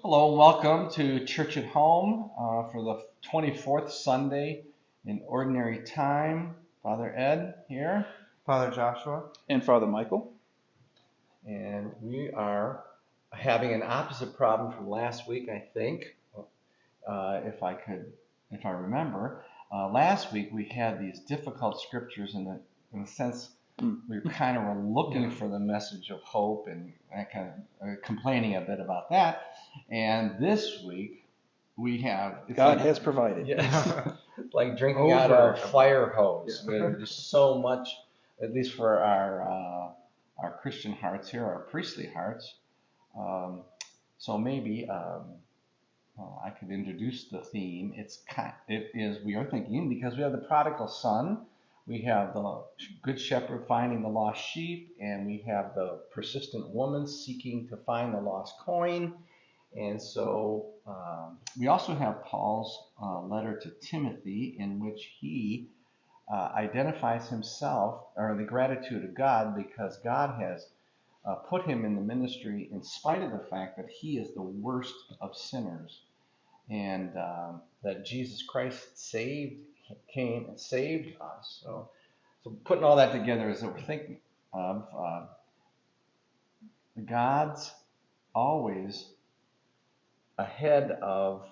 Hello, and welcome to Church at Home for the 24th Sunday in Ordinary Time. Father Ed here. Father Joshua. And Father Michael. And we are having an opposite problem from last week, I think, if I remember. Last week we had these difficult scriptures in the sense we were kind of looking for the message of hope and kind of complaining a bit about that. And this week we have God has provided. Yes, it's like drinking out of a fire hose. Yeah. There's so much, at least for our Christian hearts here, our priestly hearts. So maybe I could introduce the theme. We are thinking, because we have the prodigal son, we have the good shepherd finding the lost sheep, and we have the persistent woman seeking to find the lost coin. And so we also have Paul's letter to Timothy, in which he identifies himself, or the gratitude of God, because God has put him in the ministry in spite of the fact that he is the worst of sinners, and that Jesus Christ came and saved us. So putting all that together is that we're thinking of God's always ahead of,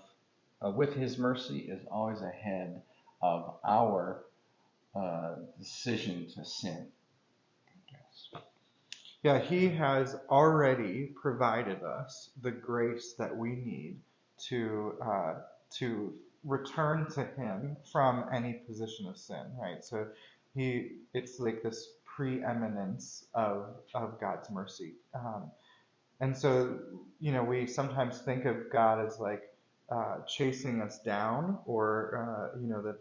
with his mercy, is always ahead of our decision to sin, I guess. Yeah, he has already provided us the grace that we need to return to him from any position of sin, right? So it's like this preeminence of God's mercy. And so, we sometimes think of God as like chasing us down, or that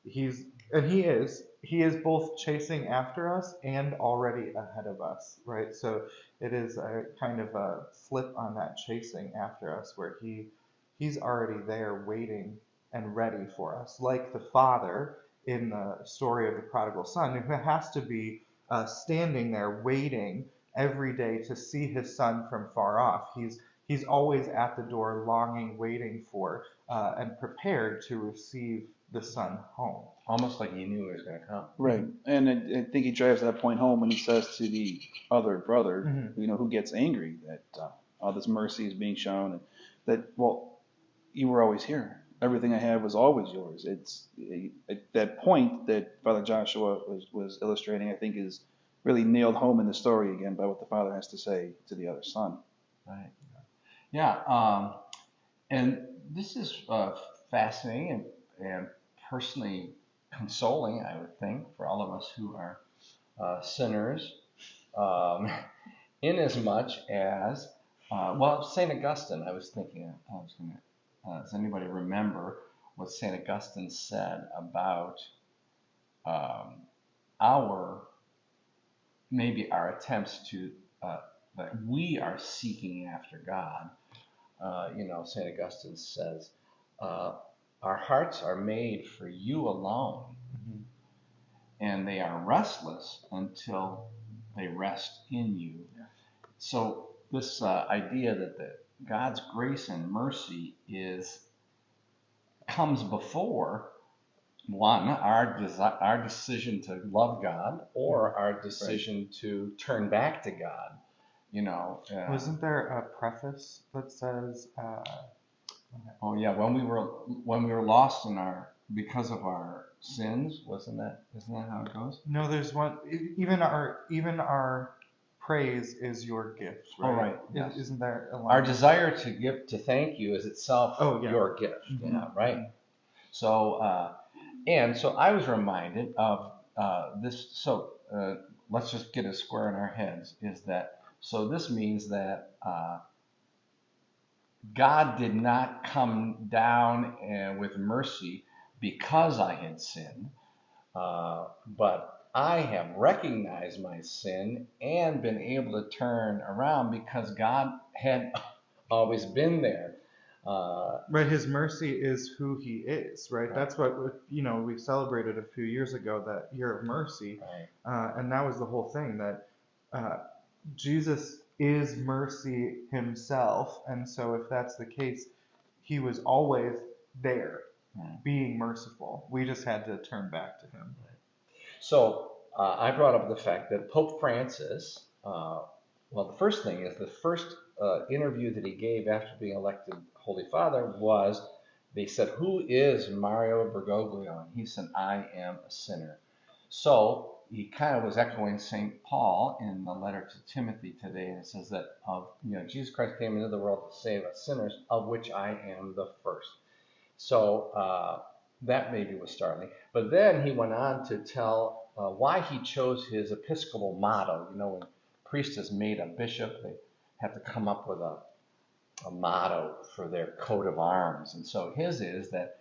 he is both chasing after us and already ahead of us, right? So it is a kind of a flip on that chasing after us, where he's already there waiting and ready for us, like the father in the story of the prodigal son, who has to be standing there waiting every day to see his son from far off. He's always at the door, longing, waiting for, and prepared to receive the son home. Almost like he knew he was going to come. Right. And I think he drives that point home when he says to the other brother, who gets angry that all this mercy is being shown, and that, well, you were always here. Everything I have was always yours. It's that point that Father Joshua was illustrating, I think, is really nailed home in the story again by what the father has to say to the other son. Right. Yeah. And this is fascinating and personally consoling, I would think, for all of us who are sinners, inasmuch as, St. Augustine, I was thinking, does anybody remember what St. Augustine said about our attempts to, that we are seeking after God? St. Augustine says, our hearts are made for you alone, and they are restless until they rest in you. Yeah. So this idea that God's grace and mercy comes before, one, our decision to love God, or our decision to turn back to God. Wasn't there a preface that says? Oh yeah, when we were lost because of our sins, isn't that how it goes? No, there's one. Even our praise is your gift, right? Oh right. Yes. Isn't there a line? Our desire to thank you is itself your gift. Mm-hmm. Yeah, right. So so I was reminded of this. So let's just get it square in our heads. So this means that God did not come down with mercy because I had sinned, but I have recognized my sin and been able to turn around because God had always been there. Right, his mercy is who he is, right? That's what we celebrated a few years ago, that year of mercy, Right. and that was the whole thing, that Jesus is mercy himself. And so if that's the case, he was always there being merciful. We just had to turn back to him. So I brought up the fact that Pope Francis, well, the first thing is the first interview that he gave after being elected Holy Father was, they said, "Who is Mario Bergoglio?" And he said, "I am a sinner." So he kind of was echoing St. Paul in the letter to Timothy today, and it says that Jesus Christ came into the world to save us sinners, of which I am the first. So that maybe was startling. But then he went on to tell why he chose his episcopal motto. You know, when a priest is made a bishop, they have to come up with a motto for their coat of arms. And so his is that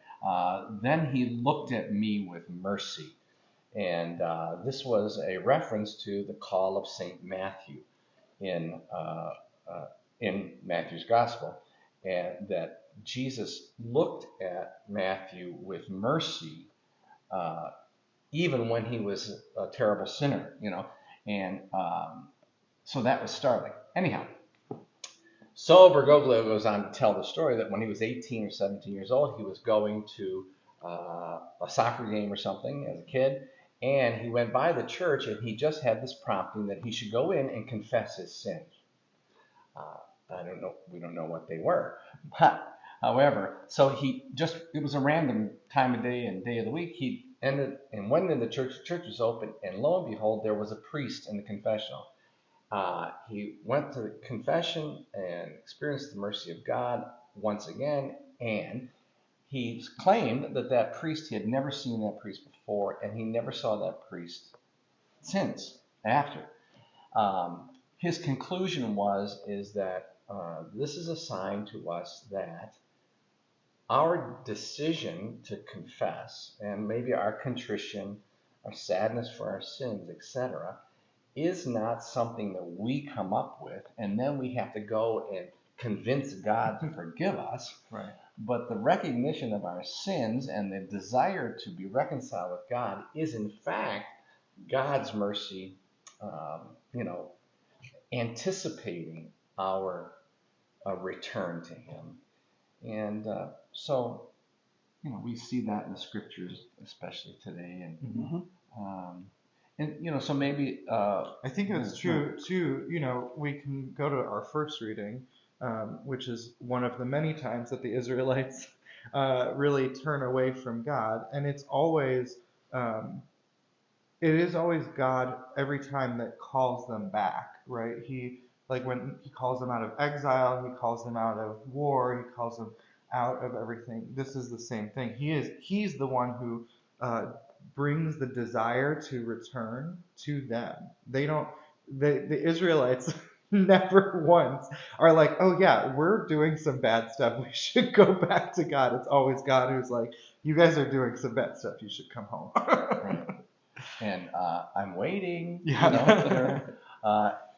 then he looked at me with mercy. And this was a reference to the call of St. Matthew in Matthew's Gospel, and that Jesus looked at Matthew with mercy, even when he was a terrible sinner, and so that was startling. Anyhow, so Bergoglio goes on to tell the story that when he was 18 or 17 years old, he was going to a soccer game or something as a kid, and he went by the church and he just had this prompting that he should go in and confess his sins. I don't know, we don't know what they were, but however, so it was a random time of day and day of the week. He ended and went in the church was open, and lo and behold, there was a priest in the confessional. He went to the confession and experienced the mercy of God once again, and he claimed that priest, he had never seen that priest before, and he never saw that priest since, after. His conclusion is that this is a sign to us that our decision to confess, and maybe our contrition, our sadness for our sins, etc., is not something that we come up with, and then we have to go and convince God to forgive us. Right. But the recognition of our sins and the desire to be reconciled with God is, in fact, God's mercy, anticipating our return to Him. And so, we see that in the scriptures, especially today. And so maybe I think it's true too. We can go to our first reading, which is one of the many times that the Israelites really turn away from God, and it is always God every time that calls them back, right? When he calls them out of exile, he calls them out of war, he calls them out of everything. This is the same thing. He's the one who brings the desire to return to them. The Israelites never once are like, oh yeah, we're doing some bad stuff, we should go back to God. It's always God who's like, you guys are doing some bad stuff, you should come home. Right. And I'm waiting. Yeah.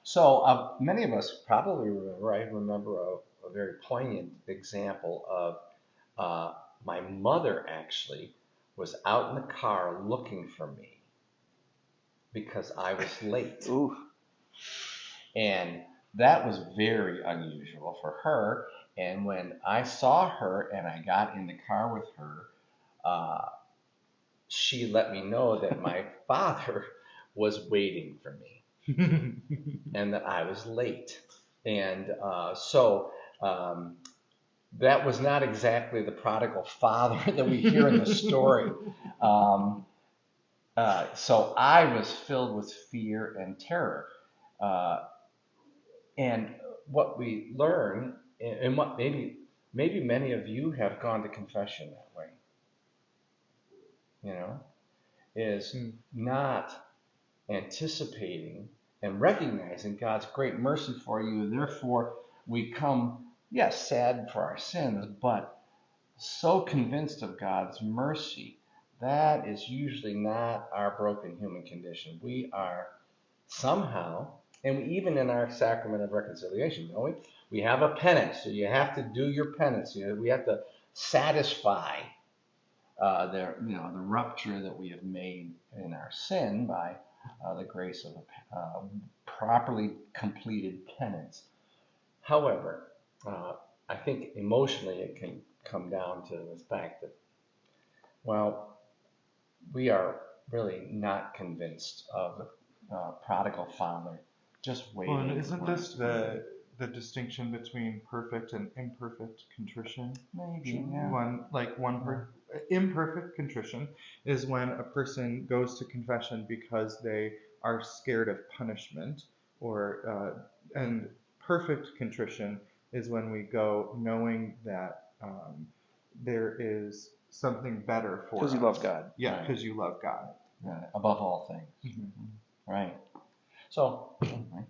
So many of us probably remember, I remember a very poignant example of my mother actually was out in the car looking for me because I was late. Ooh. And that was very unusual for her. And when I saw her and I got in the car with her, she let me know that my father was waiting for me and that I was late. And so that was not exactly the prodigal father that we hear in the story. So I was filled with fear and terror. And what we learn, and what maybe many of you have gone to confession that way, is not anticipating and recognizing God's great mercy for you. Therefore, we come, yes, sad for our sins, but so convinced of God's mercy. That is usually not our broken human condition. We are somehow, and even in our sacrament of reconciliation, don't we? We have a penance. So you have to do your penance. We have to satisfy the rupture that we have made in our sin by the grace of properly completed penance. However, I think emotionally it can come down to the fact that, well, we are really not convinced of the prodigal father just Well, and waiting. isn't this the distinction between perfect and imperfect contrition? Maybe, yeah. Imperfect contrition is when a person goes to confession because they are scared of punishment, and perfect contrition is when we go knowing that there is something better for us. Because you love God. Yeah, because you love God. Above all things. Right. So, anyway.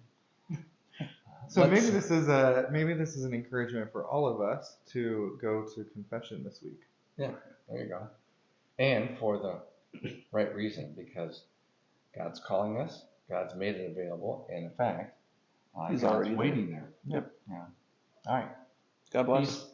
So maybe this is an encouragement for all of us to go to confession this week. Yeah, there you go. And for the right reason, because God's calling us, God's made it available, and in fact, He's God's already waiting there. Yep. Yeah. All right. God bless. Peace.